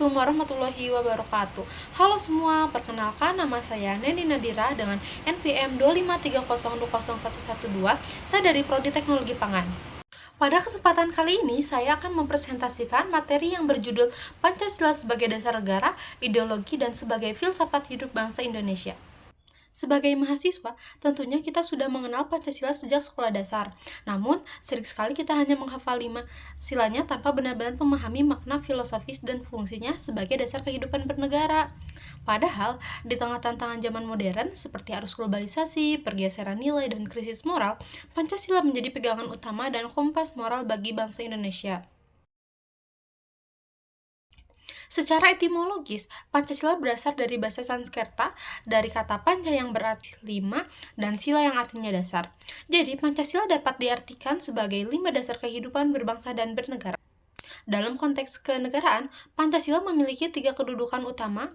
Assalamualaikum warahmatullahi wabarakatuh. Halo semua, perkenalkan nama saya Neni Nadira dengan NPM 253020112. Saya dari Prodi Teknologi Pangan. Pada kesempatan kali ini, saya akan mempresentasikan materi yang berjudul Pancasila sebagai dasar negara, ideologi, dan sebagai filsafat hidup bangsa Indonesia. Sebagai mahasiswa, tentunya kita sudah mengenal Pancasila sejak sekolah dasar. Namun, sering sekali kita hanya menghafal 5 silanya tanpa benar-benar memahami makna filosofis dan fungsinya sebagai dasar kehidupan bernegara. Padahal, di tengah tantangan zaman modern seperti arus globalisasi, pergeseran nilai, dan krisis moral, Pancasila menjadi pegangan utama dan kompas moral bagi bangsa Indonesia. Secara etimologis, Pancasila berasal dari bahasa Sanskerta, dari kata panca yang berarti 5 dan sila yang artinya dasar. Jadi, Pancasila dapat diartikan sebagai 5 dasar kehidupan berbangsa dan bernegara. Dalam konteks kenegaraan, Pancasila memiliki 3 kedudukan utama.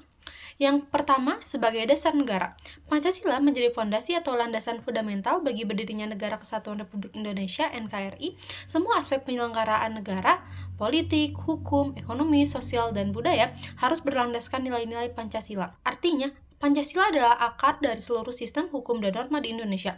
Yang pertama, sebagai dasar negara. Pancasila menjadi fondasi atau landasan fundamental bagi berdirinya Negara Kesatuan Republik Indonesia (NKRI). Semua aspek penyelenggaraan negara, politik, hukum, ekonomi, sosial, dan budaya harus berlandaskan nilai-nilai Pancasila. Artinya, Pancasila adalah akar dari seluruh sistem hukum dan norma di Indonesia.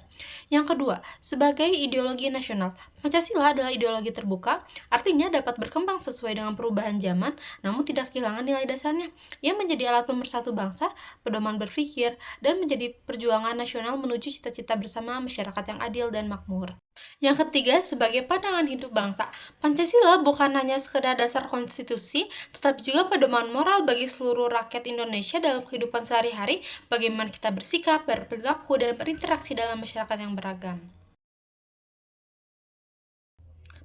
Yang kedua, sebagai ideologi nasional. Pancasila adalah ideologi terbuka, artinya dapat berkembang sesuai dengan perubahan zaman, namun tidak kehilangan nilai dasarnya. Ia menjadi alat pemersatu bangsa, pedoman berpikir, dan menjadi perjuangan nasional menuju cita-cita bersama masyarakat yang adil dan makmur. Yang ketiga, sebagai pandangan hidup bangsa. Pancasila bukan hanya sekedar dasar konstitusi, tetapi juga pedoman moral bagi seluruh rakyat Indonesia dalam kehidupan sehari-hari, bagaimana kita bersikap, berperilaku, dan berinteraksi dalam masyarakat yang beragam.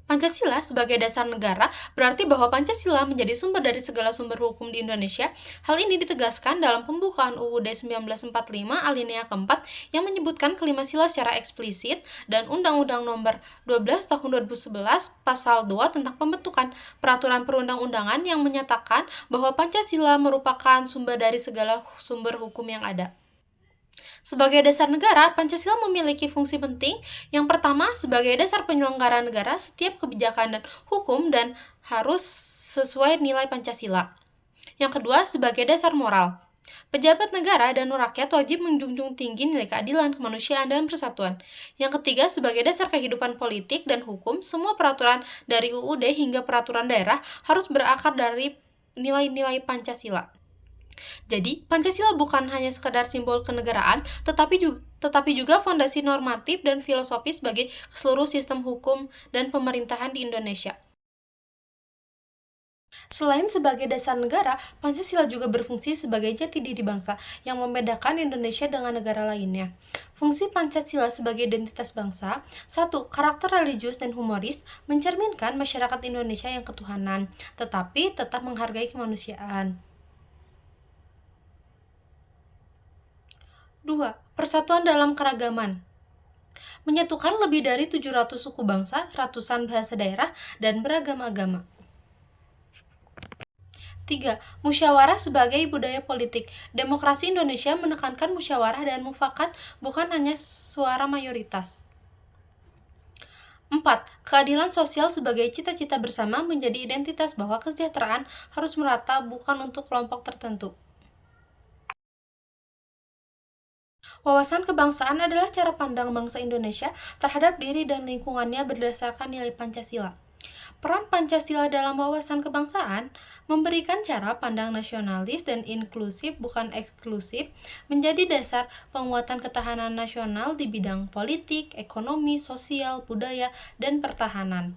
Pancasila sebagai dasar negara berarti bahwa Pancasila menjadi sumber dari segala sumber hukum di Indonesia. Hal ini ditegaskan dalam pembukaan UUD 1945 alinea keempat yang menyebutkan kelima sila secara eksplisit dan Undang-Undang Nomor 12 Tahun 2011 Pasal 2 tentang pembentukan peraturan perundang-undangan yang menyatakan bahwa Pancasila merupakan sumber dari segala sumber hukum yang ada. Sebagai dasar negara, Pancasila memiliki fungsi penting. Yang pertama, sebagai dasar penyelenggara negara, setiap kebijakan dan hukum dan harus sesuai nilai Pancasila. Yang kedua, sebagai dasar moral. Pejabat negara dan rakyat wajib menjunjung tinggi nilai keadilan, kemanusiaan, dan persatuan. Yang ketiga, sebagai dasar kehidupan politik dan hukum, semua peraturan dari UUD hingga peraturan daerah harus berakar dari nilai-nilai Pancasila. Jadi, Pancasila bukan hanya sekedar simbol kenegaraan, tetapi juga fondasi normatif dan filosofis bagi seluruh sistem hukum dan pemerintahan di Indonesia. Selain sebagai dasar negara, Pancasila juga berfungsi sebagai jati diri bangsa yang membedakan Indonesia dengan negara lainnya. Fungsi Pancasila sebagai identitas bangsa: 1. Karakter religius dan humoris, mencerminkan masyarakat Indonesia yang ketuhanan, tetapi tetap menghargai kemanusiaan. 2. Persatuan dalam keragaman, menyatukan lebih dari 700 suku bangsa, ratusan bahasa daerah, dan beragam agama. 3. Musyawarah sebagai budaya politik, demokrasi Indonesia menekankan musyawarah dan mufakat, bukan hanya suara mayoritas. 4. Keadilan sosial sebagai cita-cita bersama menjadi identitas bahwa kesejahteraan harus merata, bukan untuk kelompok tertentu. Wawasan kebangsaan adalah cara pandang bangsa Indonesia terhadap diri dan lingkungannya berdasarkan nilai Pancasila. Peran Pancasila dalam wawasan kebangsaan memberikan cara pandang nasionalis dan inklusif, bukan eksklusif, menjadi dasar penguatan ketahanan nasional di bidang politik, ekonomi, sosial, budaya, dan pertahanan.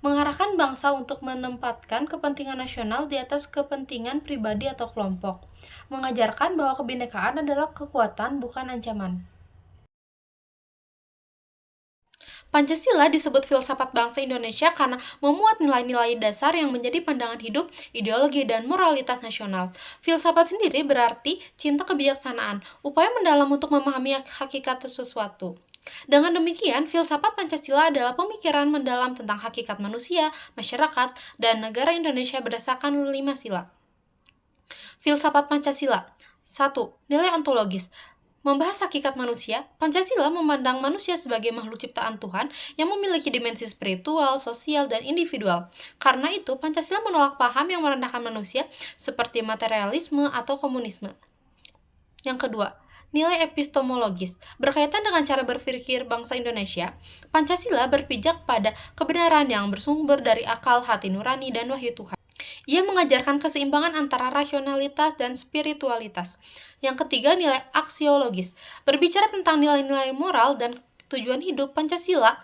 Mengarahkan bangsa untuk menempatkan kepentingan nasional di atas kepentingan pribadi atau kelompok. Mengajarkan bahwa kebinekaan adalah kekuatan, bukan ancaman. Pancasila disebut filsafat bangsa Indonesia karena memuat nilai-nilai dasar yang menjadi pandangan hidup, ideologi, dan moralitas nasional. Filsafat sendiri berarti cinta kebijaksanaan, upaya mendalam untuk memahami hakikat sesuatu. Dengan demikian, filsafat Pancasila adalah pemikiran mendalam tentang hakikat manusia, masyarakat, dan negara Indonesia berdasarkan 5 sila. Filsafat Pancasila. 1. Nilai ontologis, Membahas hakikat manusia, Pancasila memandang manusia sebagai makhluk ciptaan Tuhan yang memiliki dimensi spiritual, sosial, dan individual. Karena itu, Pancasila menolak paham yang merendahkan manusia seperti materialisme atau komunisme. Yang kedua, nilai epistemologis. Berkaitan dengan cara berpikir bangsa Indonesia, Pancasila berpijak pada kebenaran yang bersumber dari akal, hati nurani, dan wahyu Tuhan. Ia mengajarkan keseimbangan antara rasionalitas dan spiritualitas. Yang ketiga, nilai aksiologis. Berbicara tentang nilai-nilai moral dan tujuan hidup Pancasila,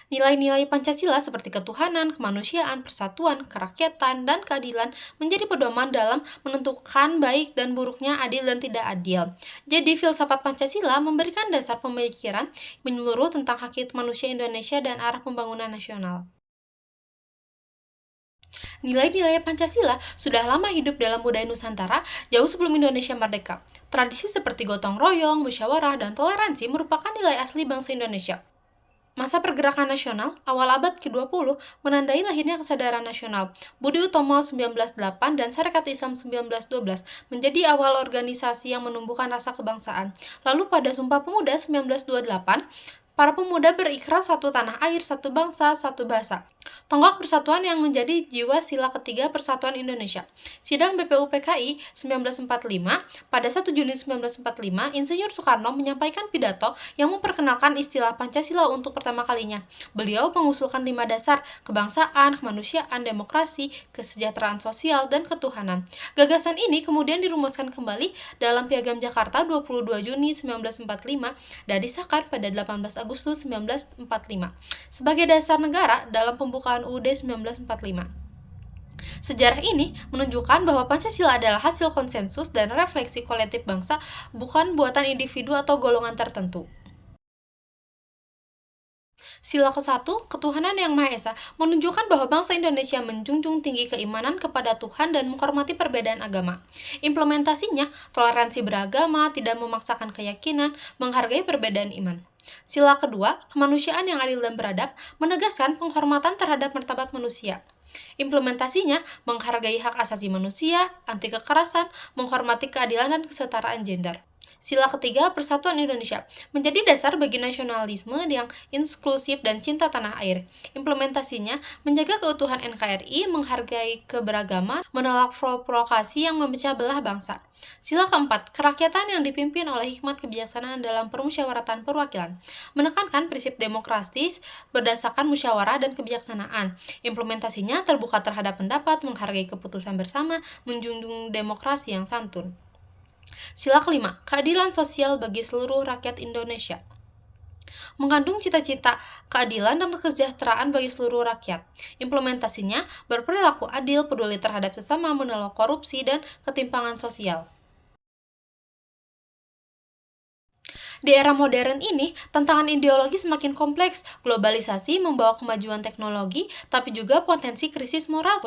nilai-nilai Pancasila seperti ketuhanan, kemanusiaan, persatuan, kerakyatan, dan keadilan menjadi pedoman dalam menentukan baik dan buruknya, adil dan tidak adil. Jadi, filsafat Pancasila memberikan dasar pemikiran menyeluruh tentang hakikat manusia Indonesia dan arah pembangunan nasional. Nilai-nilai Pancasila sudah lama hidup dalam budaya Nusantara jauh sebelum Indonesia merdeka. Tradisi seperti gotong royong, musyawarah, dan toleransi merupakan nilai asli bangsa Indonesia. Masa pergerakan nasional awal abad ke-20 menandai lahirnya kesadaran nasional. Budi Utomo 1908 dan Sarekat Islam 1912 menjadi awal organisasi yang menumbuhkan rasa kebangsaan. Lalu pada Sumpah Pemuda 1928, para pemuda berikrar satu tanah air, satu bangsa, satu bahasa. Tonggak persatuan yang menjadi jiwa sila ketiga Persatuan Indonesia. Sidang BPUPKI 1945, pada 1 Juni 1945, Insinyur Soekarno menyampaikan pidato yang memperkenalkan istilah Pancasila untuk pertama kalinya. Beliau mengusulkan 5 dasar, kebangsaan, kemanusiaan, demokrasi, kesejahteraan sosial, dan ketuhanan. Gagasan ini kemudian dirumuskan kembali dalam Piagam Jakarta 22 Juni 1945 dan disahkan pada 18 Agustus 1945 sebagai dasar negara dalam pembukaan UUD 1945. Sejarah ini menunjukkan bahwa Pancasila adalah hasil konsensus dan refleksi kolektif bangsa, bukan buatan individu atau golongan tertentu. Sila ke-1, Ketuhanan Yang Maha Esa, menunjukkan bahwa bangsa Indonesia menjunjung tinggi keimanan kepada Tuhan dan menghormati perbedaan agama. Implementasinya, toleransi beragama, tidak memaksakan keyakinan, menghargai perbedaan iman. Sila kedua, Kemanusiaan Yang Adil dan Beradab, menegaskan penghormatan terhadap martabat manusia. Implementasinya, menghargai hak asasi manusia, anti kekerasan, menghormati keadilan dan kesetaraan gender. Sila ketiga, Persatuan Indonesia, menjadi dasar bagi nasionalisme yang inklusif dan cinta tanah air. Implementasinya, menjaga keutuhan NKRI, menghargai keberagaman, menolak provokasi yang memecah belah bangsa. Sila keempat, Kerakyatan yang dipimpin oleh hikmat kebijaksanaan dalam permusyawaratan perwakilan, menekankan prinsip demokratis berdasarkan musyawarah dan kebijaksanaan. Implementasinya terbuka terhadap pendapat, menghargai keputusan bersama, menjunjung demokrasi yang santun. Sila kelima, Keadilan sosial bagi seluruh rakyat Indonesia, mengandung cita-cita keadilan dan kesejahteraan bagi seluruh rakyat. Implementasinya berperilaku adil, peduli terhadap sesama, menolak korupsi dan ketimpangan sosial. Di era modern ini, tantangan ideologi semakin kompleks. Globalisasi membawa kemajuan teknologi, tapi juga potensi krisis moral,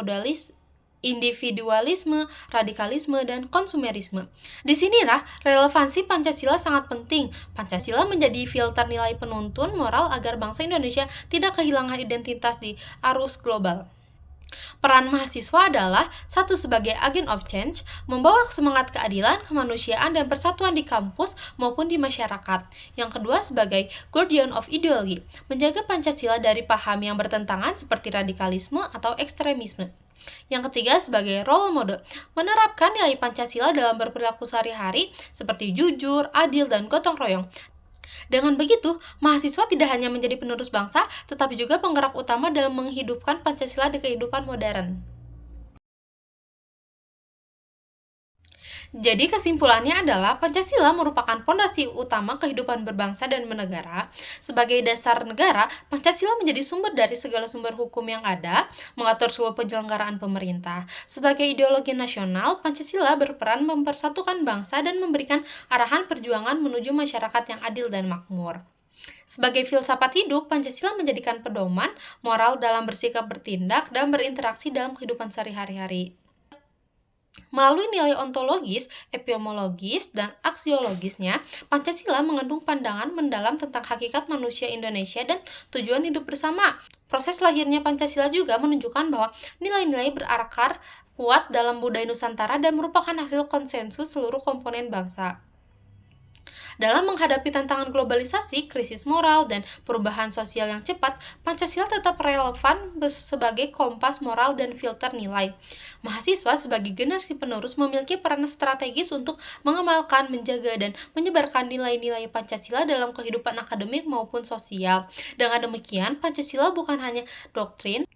individualisme, radikalisme, dan konsumerisme. Disinilah relevansi Pancasila sangat penting. Pancasila menjadi filter nilai penuntun moral agar bangsa Indonesia tidak kehilangan identitas di arus global. Peran mahasiswa adalah satu sebagai agent of change, membawa semangat keadilan, kemanusiaan, dan persatuan di kampus maupun di masyarakat. Yang kedua sebagai guardian of ideology, menjaga Pancasila dari paham yang bertentangan seperti radikalisme atau ekstremisme. Yang ketiga sebagai role model, menerapkan nilai Pancasila dalam berperilaku sehari-hari seperti jujur, adil, dan gotong royong. Dengan begitu, mahasiswa tidak hanya menjadi penerus bangsa, tetapi juga penggerak utama dalam menghidupkan Pancasila di kehidupan modern. Jadi kesimpulannya adalah Pancasila merupakan fondasi utama kehidupan berbangsa dan bernegara. Sebagai dasar negara, Pancasila menjadi sumber dari segala sumber hukum yang ada, mengatur seluruh penyelenggaraan pemerintah. Sebagai ideologi nasional, Pancasila berperan mempersatukan bangsa dan memberikan arahan perjuangan menuju masyarakat yang adil dan makmur. Sebagai filsafat hidup, Pancasila menjadikan pedoman moral dalam bersikap, bertindak, dan berinteraksi dalam kehidupan sehari-hari. Melalui nilai ontologis, epistemologis, dan aksiologisnya, Pancasila mengandung pandangan mendalam tentang hakikat manusia Indonesia dan tujuan hidup bersama. Proses lahirnya Pancasila juga menunjukkan bahwa nilai-nilai berakar kuat dalam budaya Nusantara dan merupakan hasil konsensus seluruh komponen bangsa. Dalam menghadapi tantangan globalisasi, krisis moral, dan perubahan sosial yang cepat, Pancasila tetap relevan sebagai kompas moral dan filter nilai. Mahasiswa sebagai generasi penerus memiliki peran strategis untuk mengamalkan, menjaga, dan menyebarkan nilai-nilai Pancasila dalam kehidupan akademik maupun sosial. Dengan demikian, Pancasila bukan hanya doktrin,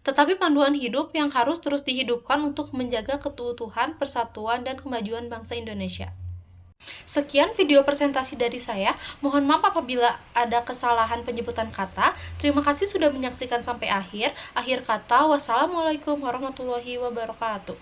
tetapi panduan hidup yang harus terus dihidupkan untuk menjaga keutuhan, persatuan, dan kemajuan bangsa Indonesia. Sekian video presentasi dari saya. Mohon maaf apabila ada kesalahan penyebutan kata. Terima kasih sudah menyaksikan sampai akhir. Akhir kata, wassalamualaikum warahmatullahi wabarakatuh.